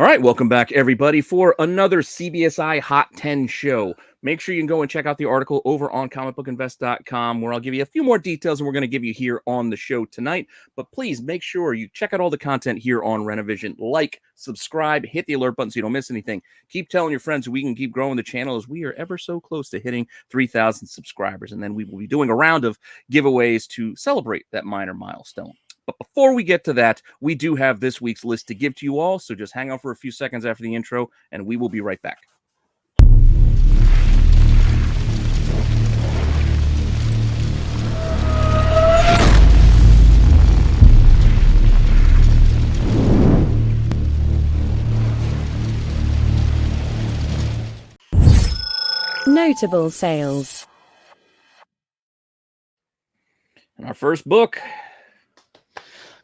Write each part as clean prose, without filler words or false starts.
right, welcome back, everybody, for another CBSI Hot 10 show. Make sure you can go and check out the article over on comicbookinvest.com, where I'll give you a few more details than we're going to give you here on the show tonight. But please make sure you check out all the content here on Rennavision. Like, subscribe, hit the alert button so you don't miss anything. Keep telling your friends so we can keep growing the channel, as we are ever so close to hitting 3,000 subscribers. And then we will be doing a round of giveaways to celebrate that minor milestone. But before we get to that, we do have this week's list to give to you all, so just hang on for a few seconds after the intro, and we will be right back. Notable sales. And our first book...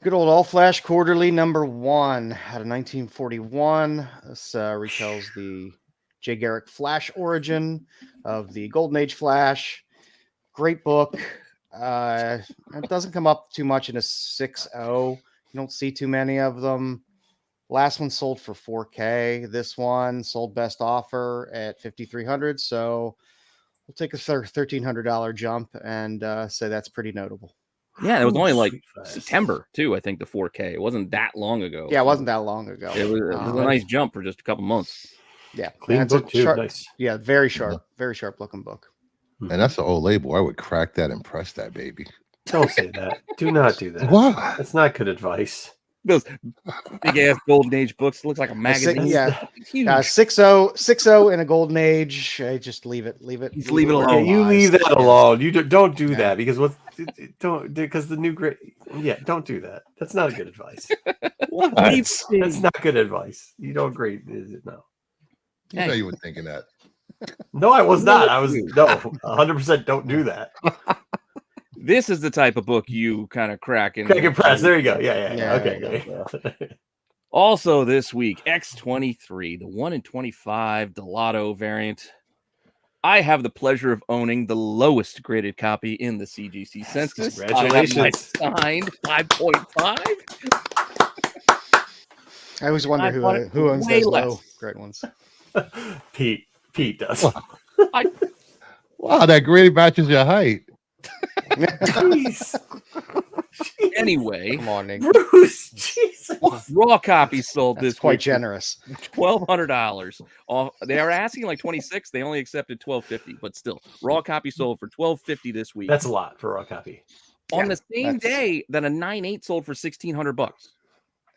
Good old All Flash Quarterly #1 out of 1941. This retells the Jay Garrick Flash origin of the Golden Age Flash. Great book. It doesn't come up too much in a 6.0. You don't see too many of them. Last one sold for $4K. This one sold best offer at $5,300. So we'll take a $1,300 jump and say that's pretty notable. Yeah, it was only like September, too, I think, the 4K. It wasn't that long ago. Yeah, it wasn't that long ago. It was a nice jump for just a couple months. Yeah. Clean book, too. Sharp, nice. Yeah, very sharp looking book. And that's an old label. I would crack that and press that baby. Don't say that. Do not do that. What? That's not good advice. Those big ass Golden Age books. It looks like a magazine. Yeah. It's huge. 6.0 in a Golden Age. Just leave it. Just leave it alone. Yeah, you leave that alone. You don't do that because because the new great. Yeah, don't do that. That's not good advice. That's not good advice. You don't grade it. No. You know you were thinking that. No, I was not. I was 100%. Don't do that. This is the type of book you kind of crack and press. There you go. Yeah. Okay. Also this week, X23, the 1 in 25 Delato variant. I have the pleasure of owning the lowest graded copy in the CGC census. Congratulations. Signed 5.5. I always wonder who owns those low grade ones. Pete does. Wow, that grade matches your height. Jeez. Anyway, Come on, Nick. Bruce, Jesus. Raw copies sold That's this quite week. generous. $1,200. They are asking like $26. They only accepted $1,250, but still, raw copy sold for $1,250 this week. That's a lot for a raw copy. On the same day that a 9.8 sold for $1,600.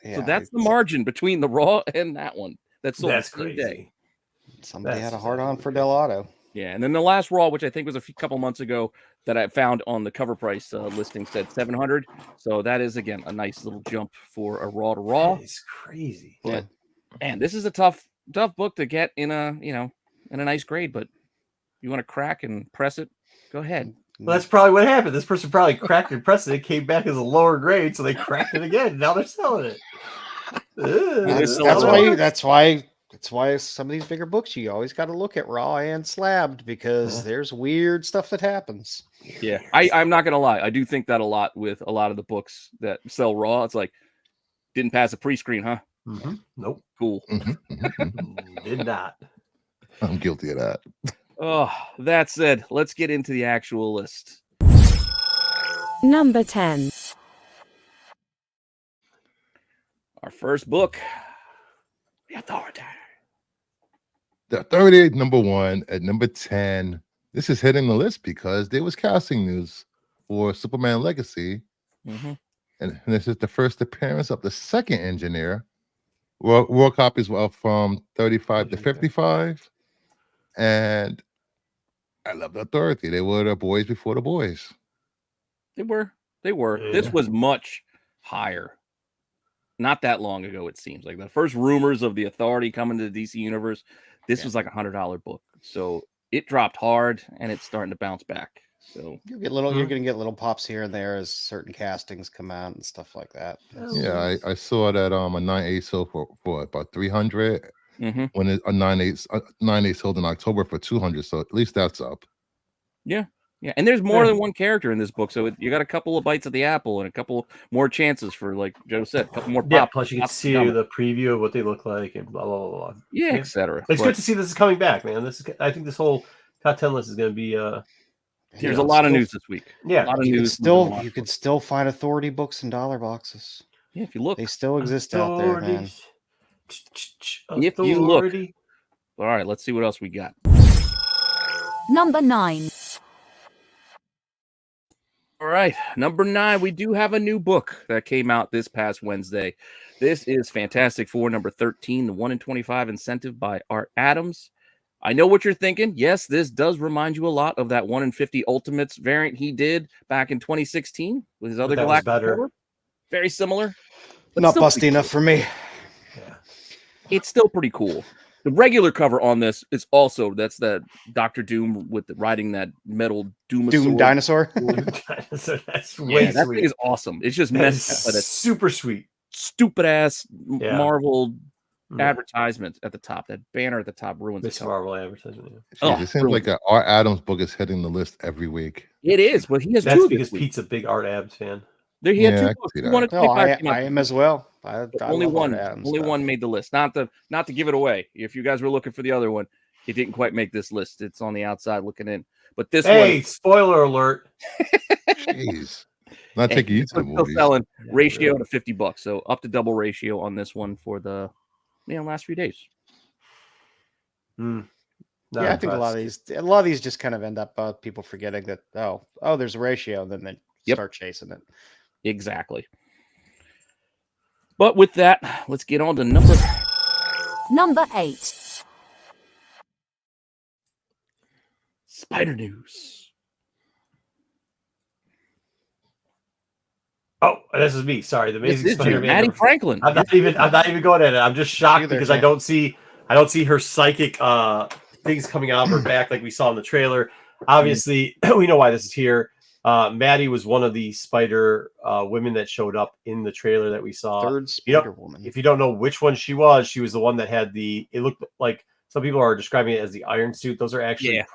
Yeah, So that's the margin between the raw and that one. That sold That's the same crazy. day. Somebody had a hard on for Delato. Yeah, and then the last raw, which I think was a couple months ago, that I found on the cover price listing said $700. So that is again a nice little jump for a raw to raw. It's crazy. But man, this is a tough book to get in a nice grade. But you want to crack and press it, go ahead. Well, that's probably what happened. This person probably cracked and pressed it. It came back as a lower grade, so they cracked it again. Now they're selling it. That's why some of these bigger books you always got to look at raw and slabbed, because there's weird stuff that happens. Yeah, I'm not gonna lie. I do think that a lot with a lot of the books that sell raw. It's like, didn't pass a pre-screen, huh? Mm-hmm. Nope. Cool. Did not. I'm guilty of that. Oh, that said, let's get into the actual list. Number 10. Our first book, The Authority. The 38 #1 at number 10. This is hitting the list because there was casting news for Superman Legacy. Mm-hmm. And this is the first appearance of the second engineer. Raw copies were up from 35 to 55. And I love the Authority. They were the boys before the boys. They were. Yeah. This was much higher. Not that long ago, it seems. Like the first rumors of the Authority coming to the DC universe, this was like $100 book. So it dropped hard, and it's starting to bounce back. So You're going to get little pops here and there as certain castings come out and stuff like that. Yeah, I saw that a 9.8 sold for about 300. Mm-hmm. When a 9.8 sold in October for 200, so at least that's up. Yeah, Yeah, and there's more than one character in this book, so you got a couple of bites of the apple and a couple more chances for, like Joe said, a couple more. Plus you can see the preview of what they look like and blah blah blah. Yeah, etc. It's good to see this is coming back, man. I think this whole top 10 list is going to be. There's a lot of news this week. Yeah, a lot of news. You can still find Authority books in dollar boxes. Yeah, if you look, they still exist out there, man. If you look. All right, let's see what else we got. Number 9. All right, number 9, we do have a new book that came out this past Wednesday. This is Fantastic Four number 13, the 1 in 25 incentive by Art Adams. I know what you're thinking. Yes, this does remind you a lot of that 1 in 50 Ultimates variant he did back in 2016 with his other Galactic cover. Very similar. Not busty enough for me. Yeah. It's still pretty cool. The regular cover on this is also that's the Dr. Doom with riding that metal Doom dinosaur. That's way that sweet. thing is awesome. It's just messed up, but it's super sweet. Stupid ass Marvel advertisement at the top. That banner at the top ruins this Marvel advertisement. It seems like an Art Adams book is hitting the list every week. It is, but he has that's two because Pete's a big Art Adams fan. There he had 2 books. I am as well. Only one made the list. Not to give it away. If you guys were looking for the other one, it didn't quite make this list. It's on the outside looking in. But this one, spoiler alert. Jeez. Not taking you to the movies. Still selling ratio to $50. So up to double ratio on this one for the last few days. I think a lot of these just kind of end up people forgetting that there's a ratio, and then they start chasing it. Exactly. But with that, let's get on to number 8. Spider News. Oh, this is me. Sorry, the Amazing Spider-Man. Maddie Franklin. I'm not even going at it. I'm just shocked because I don't see her psychic things coming out of her back like we saw in the trailer. Obviously, we know why this is here. Maddie was one of the Spider women that showed up in the trailer that we saw. Third Spider Woman. If you don't know which one she was the one that had it looked like some people are describing it as the Iron Suit. Those are actually they're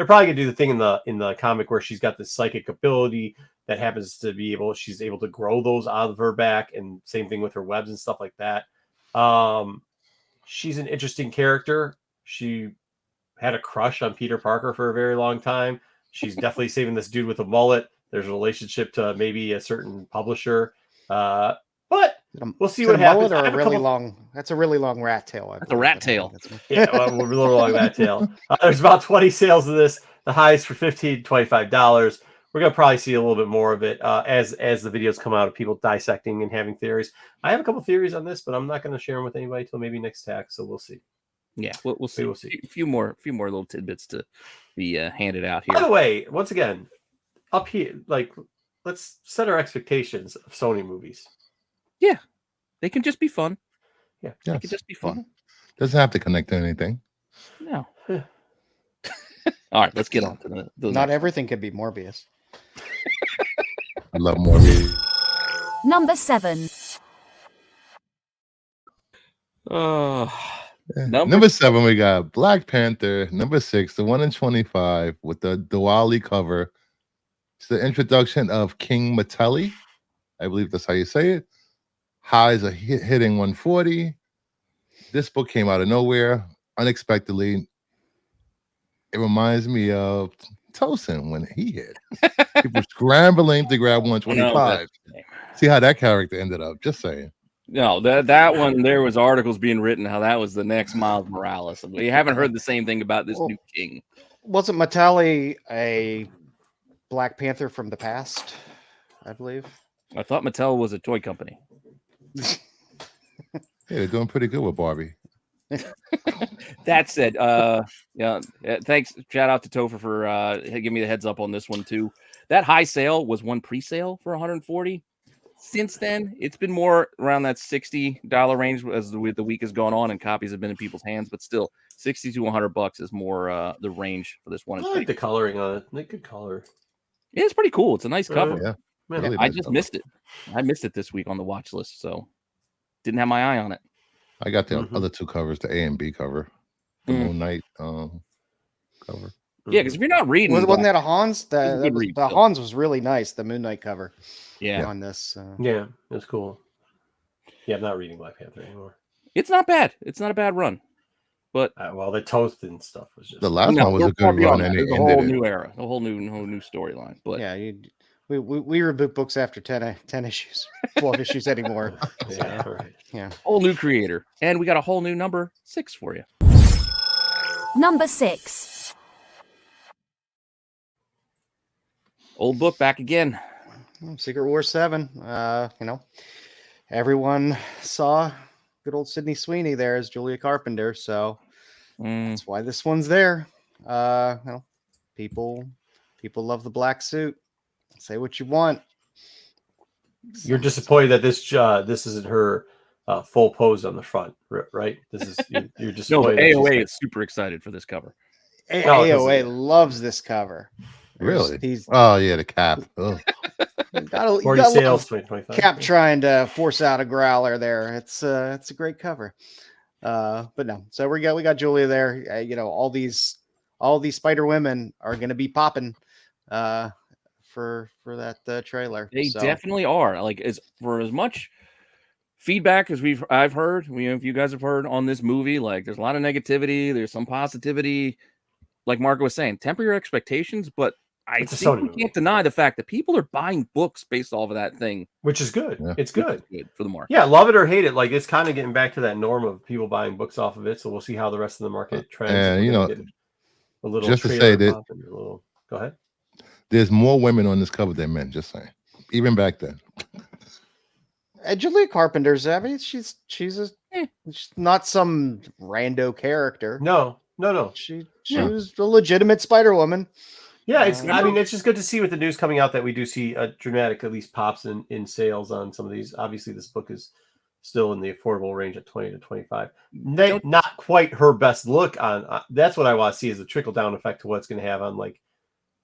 probably gonna do the thing in the comic where she's got this psychic ability that happens to be she's able to grow those out of her back, and same thing with her webs and stuff like that. She's an interesting character. She had a crush on Peter Parker for a very long time. She's definitely saving this dude with a mullet. There's a relationship to maybe a certain publisher. But we'll see what happens. That's a really long rat tail. That's a rat tail. Yeah, a little long rat tail. There's about 20 sales of this. The highest for $15 to $25. We're gonna probably see a little bit more of it as the videos come out of people dissecting and having theories. I have a couple theories on this, but I'm not going to share them with anybody till maybe next tax. So we'll see. Yeah, we'll see. We'll see. A few more little tidbits to be handed out here. By the way, once again, up here, let's set our expectations of Sony movies. Yeah, they can just be fun. Yeah, they can just be fun. Doesn't have to connect to anything. No. All right, let's get on to those. Not everything could be Morbius. I love Morbius. Number 7. Number 7, we got Black Panther. Number 6, the 1 in 25 with the Diwali cover. It's the introduction of King Metelli. I believe that's how you say it. Highs are hitting 140. This book came out of nowhere, unexpectedly. It reminds me of Tosin when he hit. People scrambling to grab 125. See how that character ended up. Just saying. No, that one, there was articles being written how that was the next Miles Morales. We haven't heard the same thing about this new king. Wasn't Metelli a Black Panther from the past, I believe? I thought Mattel was a toy company. Yeah, they're doing pretty good with Barbie. That said, thanks. Shout out to Topher for giving me the heads up on this one too. That high sale was one pre-sale for 140. Since then, it's been more around that $60 range as the week has gone on and copies have been in people's hands. But still, $60 to $100 is more the range for this one. I like the coloring on it. Like good color. Yeah, it's pretty cool. It's a nice cover. Yeah, really I just missed it. I missed it this week on the watch list, so didn't have my eye on it. I got the other two covers, the A and B cover, the Moon Knight cover. Yeah, because if you're not reading, Wasn't that a Hans? a good read The still. Hans was really nice. The Moon Knight cover. Yeah. On this. Yeah, that's cool. Yeah, I'm not reading Black Panther anymore. It's not bad. It's not a bad run. But Well, the toast and stuff was just The last one was we're a far good beyond run, that. and There's it a whole ended it. new era, a whole new storyline. But yeah, we reboot books after 10 issues, 12 issues anymore. yeah, right. Yeah. whole new creator, and we got a whole new number 6 for you. Number 6. Old book back again. Secret War 7. Everyone saw good old Sydney Sweeney there as Julia Carpenter, so that's why this one's there. People love the black suit. Say what you want. You're disappointed that this isn't her full pose on the front, right? This is you're No, but disappointed. AOA is super excited for this cover. AOA loves this cover. Really? He's Oh yeah, the cap. Ugh. got 40 a sales, 2025. Cap trying to force out a growler there. It's a great cover. But no. So we got Julia there. All these Spider Women are going to be popping for that trailer. They definitely are. Like as much feedback as I've heard, if you guys have heard on this movie, like there's a lot of negativity, there's some positivity. Like Marco was saying, temper your expectations, but I think we can't deny the fact that people are buying books based off of that thing, which is good. Yeah. It's good. For the market. Yeah, love it or hate it. Like it's kind of getting back to that norm of people buying books off of it. So we'll see how the rest of the market trends. And a little just to say that go ahead. there's more women on this cover than men. Just saying, even back then. Julia Carpenter's. I mean, she's not some rando character. No. She was a legitimate Spider Woman. Yeah, it's just good to see with the news coming out that we do see a dramatic, at least pops in sales on some of these. Obviously, this book is still in the affordable range at 20 to 25. Not quite her best look on. That's what I want to see is a trickle down effect to what it's going to have on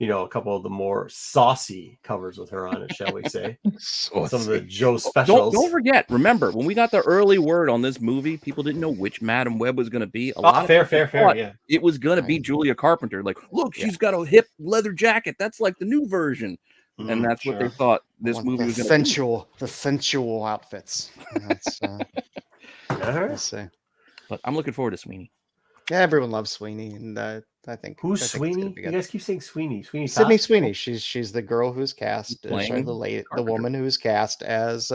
a couple of the more saucy covers with her on it, shall we say? Some of the Joe specials. Don't forget. Remember, when we got the early word on this movie, people didn't know which Madam Web was going to be. Fair. Yeah, it was going to be Julia Carpenter. Like, look, she's got a hip leather jacket. That's like the new version, and that's what they thought this movie was going to be. The sensual outfits. That's, let's see. But I'm looking forward to Sweeney. Yeah, everyone loves Sweeney, and I think who's Sweeney? You guys keep saying Sweeney. Sydney Sweeney. She's the girl who's cast, the woman who's cast as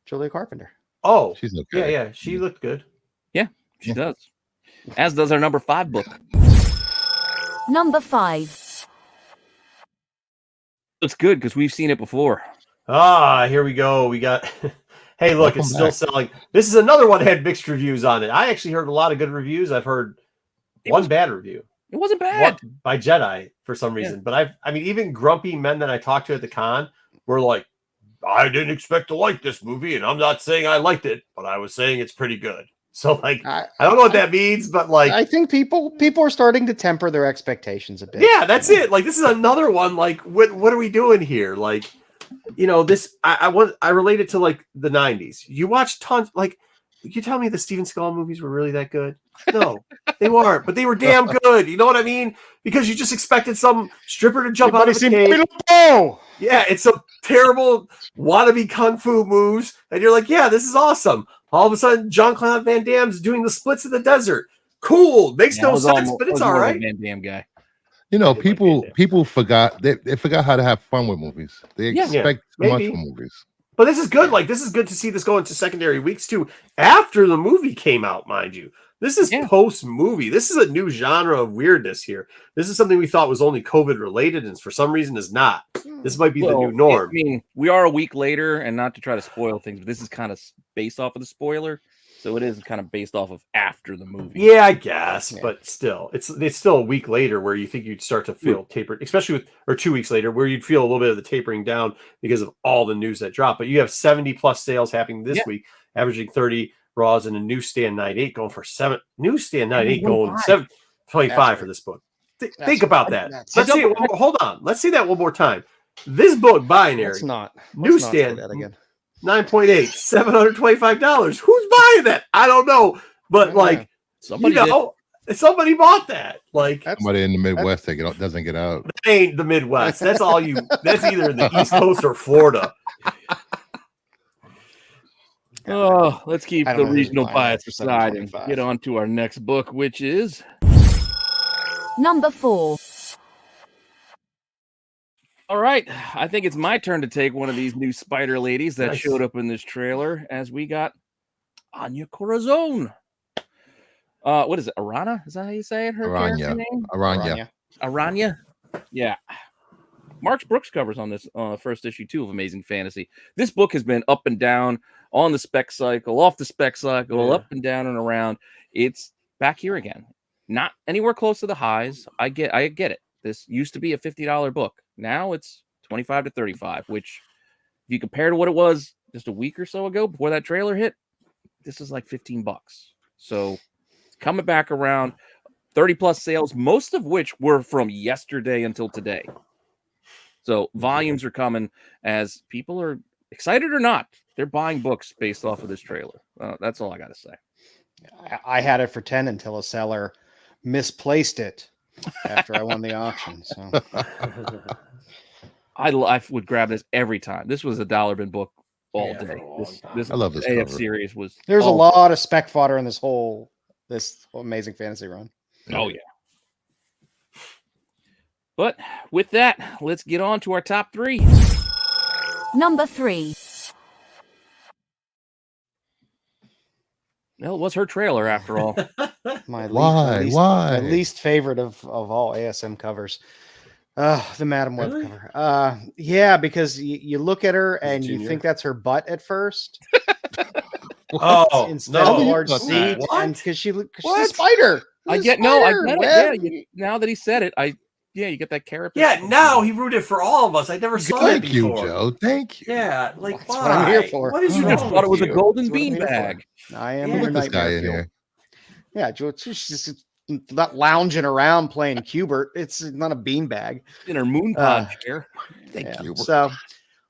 Julia Carpenter. Oh, she's okay. Yeah. She looked good. Yeah, she does. As does our number 5 book. Number 5. Looks good because we've seen it before. Here we go. We got. Hey, look, it's still selling. This is another one that had mixed reviews on it. I actually heard a lot of good reviews. I've heard one bad review. It wasn't bad. By Jedi for some reason. But I mean, even grumpy men that I talked to at the con were like, I didn't expect to like this movie, and I'm not saying I liked it, but I was saying it's pretty good. So, like, I don't know what that means, but like, I think people are starting to temper their expectations a bit. Yeah, that's it. Like, this is another one. Like, what are we doing here? Like, this I relate it to like the 90s. You watch tons. Like, you tell me the Steven Seagal movies were really that good? No, they weren't, but they were damn good. You know what I mean? Because you just expected some stripper to jump out of a cage. Yeah, it's a terrible wannabe kung fu moves, and you're like, yeah, this is awesome. All of a sudden, Jean-Claude Van Damme's doing the splits in the desert. Cool, makes no sense, but it's all right. Van Damme guy. People forgot they forgot how to have fun with movies. They expect too much from movies. But this is good. Like, this is good to see this go into secondary weeks too. After the movie came out, mind you. This is post-movie. This is a new genre of weirdness here. This is something we thought was only COVID related, and for some reason is not. This might be the new norm. I mean, we are a week later, and not to try to spoil things, but this is kind of based off of the spoiler. So it is kind of based off of after the movie. Yeah, I guess, but still, it's still a week later where you think you'd start to feel tapered, especially or 2 weeks later where you'd feel a little bit of the tapering down because of all the news that dropped. But you have 70 plus sales happening this week, averaging 30 Raws and a newsstand night 8 going for 7. Newsstand night 8 going 725 for this book. Think about that. Let's see it. Hold on. Let's see that one more time. This book, Binary, newsstand again. 9.8, $725. Who's buying that? I don't know. But somebody Somebody bought that. Like Somebody in the Midwest doesn't get out. that ain't the Midwest. That's all you. That's either the East Coast or Florida. Oh, let's keep I don't the know who's regional buying that bias for aside and $7.25. get on to our next book, which is Number 4. all right. I think it's my turn to take one of these new spider ladies that Nice. showed up in this trailer as we got Anya Corazon. What is it? Arana? Is that how you say it? Her character Aranya. name? Aranya. Aranya? Yeah. Mark Brooks covers on this first issue too of Amazing Fantasy. This book has been up and down, on the spec cycle, off the spec cycle, Yeah. up and down and around. It's back here again. Not anywhere close to the highs. I get it. This used to be a $50 book. Now it's 25 to 35, which if you compare to what it was just a week or so ago before that trailer hit, this is like $15. So it's coming back around. 30 plus sales, most of which were from yesterday until today. So volumes are coming as people are excited or not. They're buying books based off of this trailer. That's all I got to say. I had it for 10 until a seller misplaced it after I won the auction. So I would grab this every time. This was a dollar bin book all Yeah, for day. a long This time. I love this AF cover. series was there's a all- lot of spec fodder in this whole Amazing Fantasy run. Oh yeah. But with that, let's get on to our top 3. Number 3. Well, it was her trailer after all. My Why? my least favorite of all ASM covers. The Madam Web Really? cover. Yeah, because you look at her and you Junior. think that's her butt at first Oh instead no! of a large What? seat, What? and because she's a What? spider. I She's a get no, I spider, get it. Web. Yeah, now that he said it, you get that carapace. Yeah, now he rooted for all of us. I never saw that Thank you, before. Joe. Thank you. Yeah, like That's what I'm here for. What is You wrong just thought it was with a you? golden That's what I'm bean here for. bag. I am Yeah. your Put this guy nightmare in fuel. here. Yeah, she's just not lounging around playing Cubert. It's not a beanbag. In her moon pod Uh, chair. Thank you. So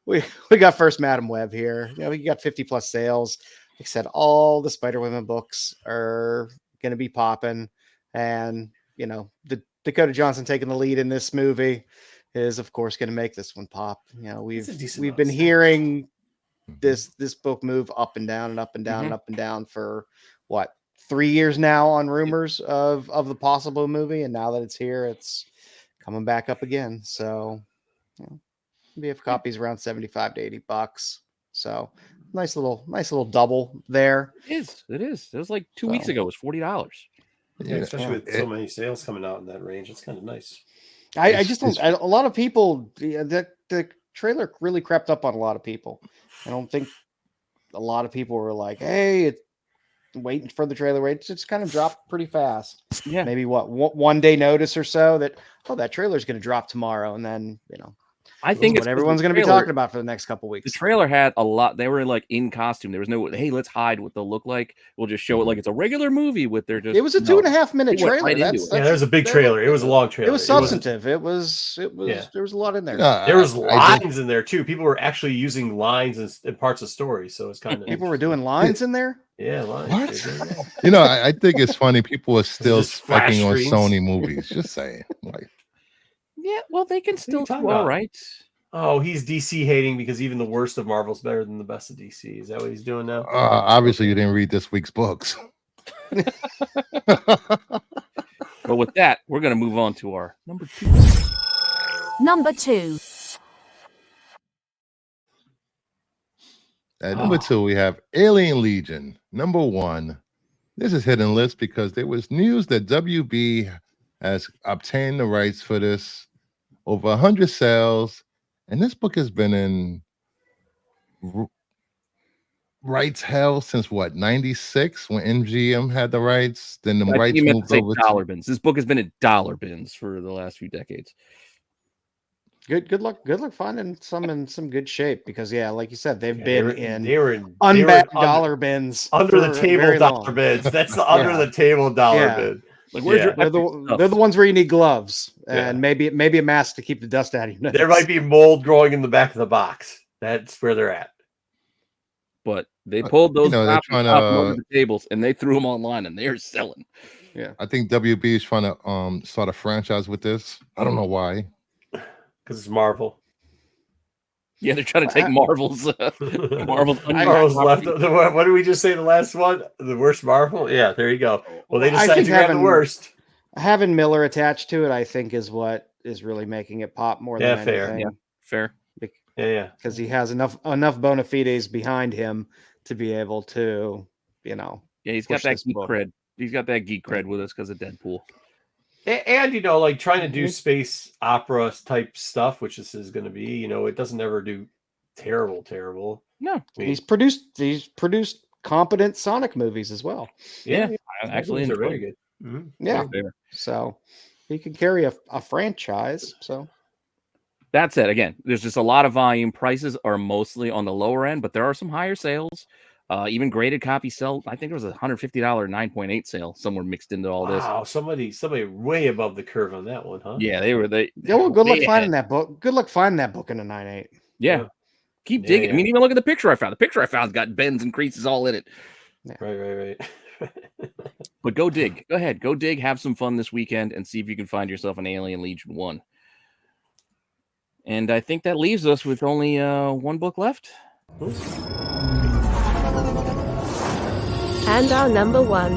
we got first Madam Web here. We got 50 plus sales. Like I said, all the Spider Women books are going to be popping, and the Dakota Johnson taking the lead in this movie is of course going to make this one pop. It's a decent we've amount been of sales. hearing this book move up and down and up and down Mhm. and up and down for what, 3 years now on rumors of the possible movie, and now that it's here, it's coming back up again. So we have copies around 75 to 80 bucks. So nice little double there. It is. It was like 2 weeks So- ago. It was $40. Yeah, especially with Yeah. so many sales coming out in that range. It's kind of nice. I It's- just don't. A lot of people, the trailer really crept up on a lot of people. I don't think a lot of people were like, "Hey, it's waiting for the trailer." It just kind of dropped pretty fast. Yeah. Maybe one day notice or so that that trailer's going to drop tomorrow, and then I think what it's everyone's going to be talking about for the next couple The weeks. trailer had a lot. They were like in costume. There was no, hey, let's hide what they'll look like. We'll just show it like it's a regular movie with their just. It was a no. 2.5 minute They went trailer. right into That's, it. that's Yeah, there was a big that- trailer. It was a long trailer. It was wasn't- substantive. It was. Yeah. There was a lot in there. There was I did- lines in there too. People were actually using lines and parts of stories, so it's kind of People were doing lines in there. yeah lines. What? I think it's funny. People are still just flash specking on screens. Sony movies. Just saying. Like, Yeah, well, they can are still you do talking all about? right. Oh, he's DC hating because even the worst of Marvel's better than the best of DC. Is that what he's doing now? obviously, you didn't read this week's books. But with that, we're going to move on to our number 2. Number 2. At number 2, we have Alien Legion. Number 1. This is hidden list because there was news that WB has obtained the rights for this, over 100 sales, and this book has been in rights hell since what, 96, when MGM had the rights. Then the I think rights you meant to moved say over dollar bins. This book has been in dollar bins for the last few decades. Good luck finding some in some good shape, because like you said, they've Yeah, been they were in unbacked under- dollar bins under the for table very dollar long. bids. That's the under the table dollar Yeah. bid. Like, where's Yeah. your They're epic stuff? they're the ones where you need gloves Yeah. and maybe a mask to keep the dust out of your nose. There might be mold growing in the back of the box. That's where they're at. But they pulled those they're top trying from to- under the tables and they threw them online and they're selling. Yeah. I think WB is trying to start a franchise with this. I don't know why. Because it's Marvel. Yeah, they're trying to take Marvel's Marvel's Marvel's left. What did we just say? The last one, the worst Marvel. Yeah, there you go. Well, they I decided think to grab the worst. Having Miller attached to it, I think, is what is really making it pop more than fair. anything. Yeah, fair. Yeah. Because he has enough bona fides behind him to be able to, Yeah, he's got that geek cred. He's got that geek cred with us because of Deadpool. And like trying to do space opera type stuff, which this is going to be, it doesn't ever do terrible. No, I mean, he's produced competent Sonic movies as well. Yeah, actually, they're very good. Mm-hmm. Yeah, so he can carry a franchise. So that's it. Again, there's just a lot of volume. Prices are mostly on the lower end, but there are some higher sales. Even graded copies sell. I think there was a $150 9.8 sale somewhere mixed into all this. Wow, somebody way above the curve on that one, huh? Yeah, well, good luck finding that book. Good luck finding that book in a 9.8. Yeah. Keep digging. I mean, even look at the picture I found. The picture I found's got bends and creases all in it. Yeah. Right. But go dig. Go ahead. Go dig. Have some fun this weekend and see if you can find yourself an Alien Legion 1. And I think that leaves us with only one book left. And our number one.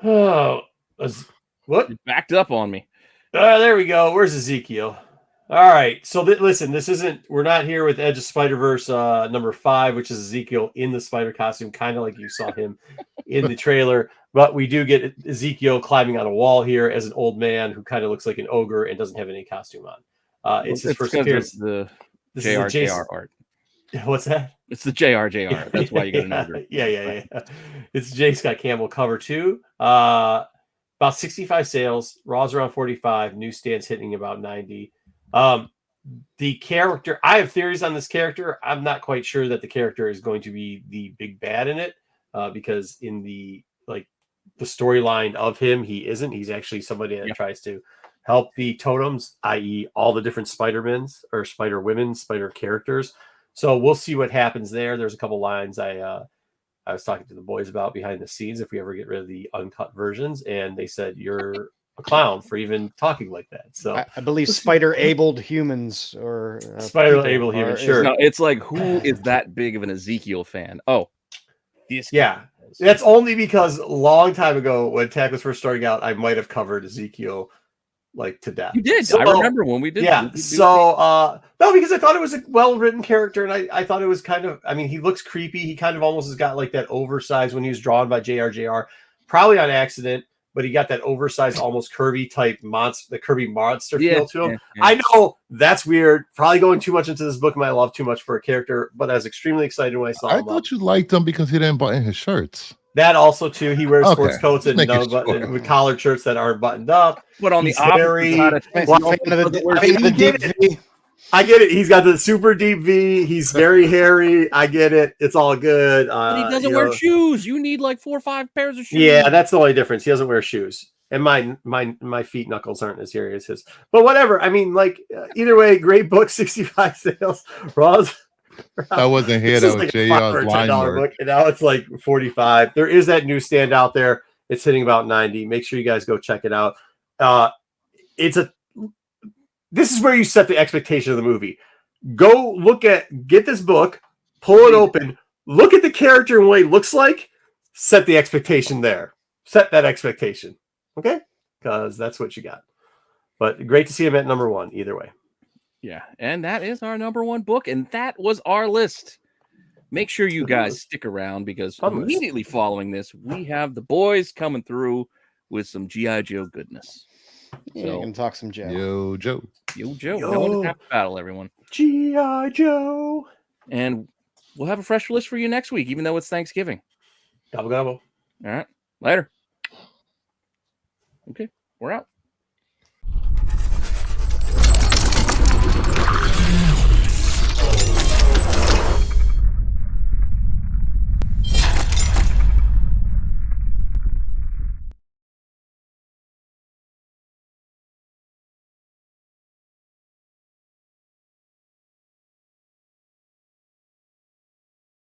Oh, what? You backed up on me. There we go. Where's Ezekiel? All right. So listen, we're not here with Edge of Spider-Verse number 5, which is Ezekiel in the spider costume, kind of like you saw him in the trailer. But we do get Ezekiel climbing on a wall here as an old man who kind of looks like an ogre and doesn't have any costume on. It's his first appearance. The JRJR art. What's that? It's the JRJR. That's why you get an ogre. Yeah. It's J. Scott Campbell cover 2. About 65 sales. Raw's around 45. Newsstands hitting about 90. The character, I have theories on this character. I'm not quite sure that the character is going to be the big bad in it, because in the storyline of him, he isn't. He's actually somebody that tries to help the totems, i.e., all the different Spider-Mens or Spider-Women, Spider characters. So we'll see what happens there. There's a couple lines I was talking to the boys about behind the scenes if we ever get rid of the uncut versions, and they said you're a clown for even talking like that. So I believe spider-abled humans or spider-abled humans. Sure, it's like, who is that big of an Ezekiel fan? Oh, that's only because a long time ago when Tack was first starting out, I might have covered Ezekiel to death. You did. So, I remember when we did. Yeah. So no, because I thought it was a well-written character, and I thought it was kind of. I mean, he looks creepy. He kind of almost has got that oversized when he was drawn by JRJR, probably on accident. But he got that oversized, almost curvy type monster, the Kirby monster feel to him. Yeah. I know that's weird. Probably going too much into this book. Might love too much for a character, but I was extremely excited when I saw him. I thought you liked him because he didn't button his shirts. That also too. He wears sports coats and with collared shirts that aren't buttoned up. But on he's the opposite I get it. He's got the super deep V. He's very hairy. I get it. It's all good. But he doesn't wear shoes. You need 4 or 5 pairs of shoes. Yeah, that's the only difference. He doesn't wear shoes. And my feet knuckles aren't as hairy as his. But whatever. I mean, either way, great book, 65 sales. Raw's. I wasn't here. That was JR's line book, and now it's 45. There is that newsstand out there. It's hitting about 90. Make sure you guys go check it out. This is where you set the expectation of the movie. Go get this book, pull it open, look at the character and what he looks like, set the expectation there. Set that expectation. Okay? Because that's what you got. But great to see him at number 1, either way. Yeah, and that is our number 1 book, and that was our list. Make sure you guys stick around, because immediately following this, we have the boys coming through with some G.I. Joe goodness. Yeah, you can talk some Joe. Yo, Joe. No one to battle, everyone. G.I. Joe. And we'll have a fresh list for you next week, even though it's Thanksgiving. Gobble, gobble. All right. Later. Okay, we're out.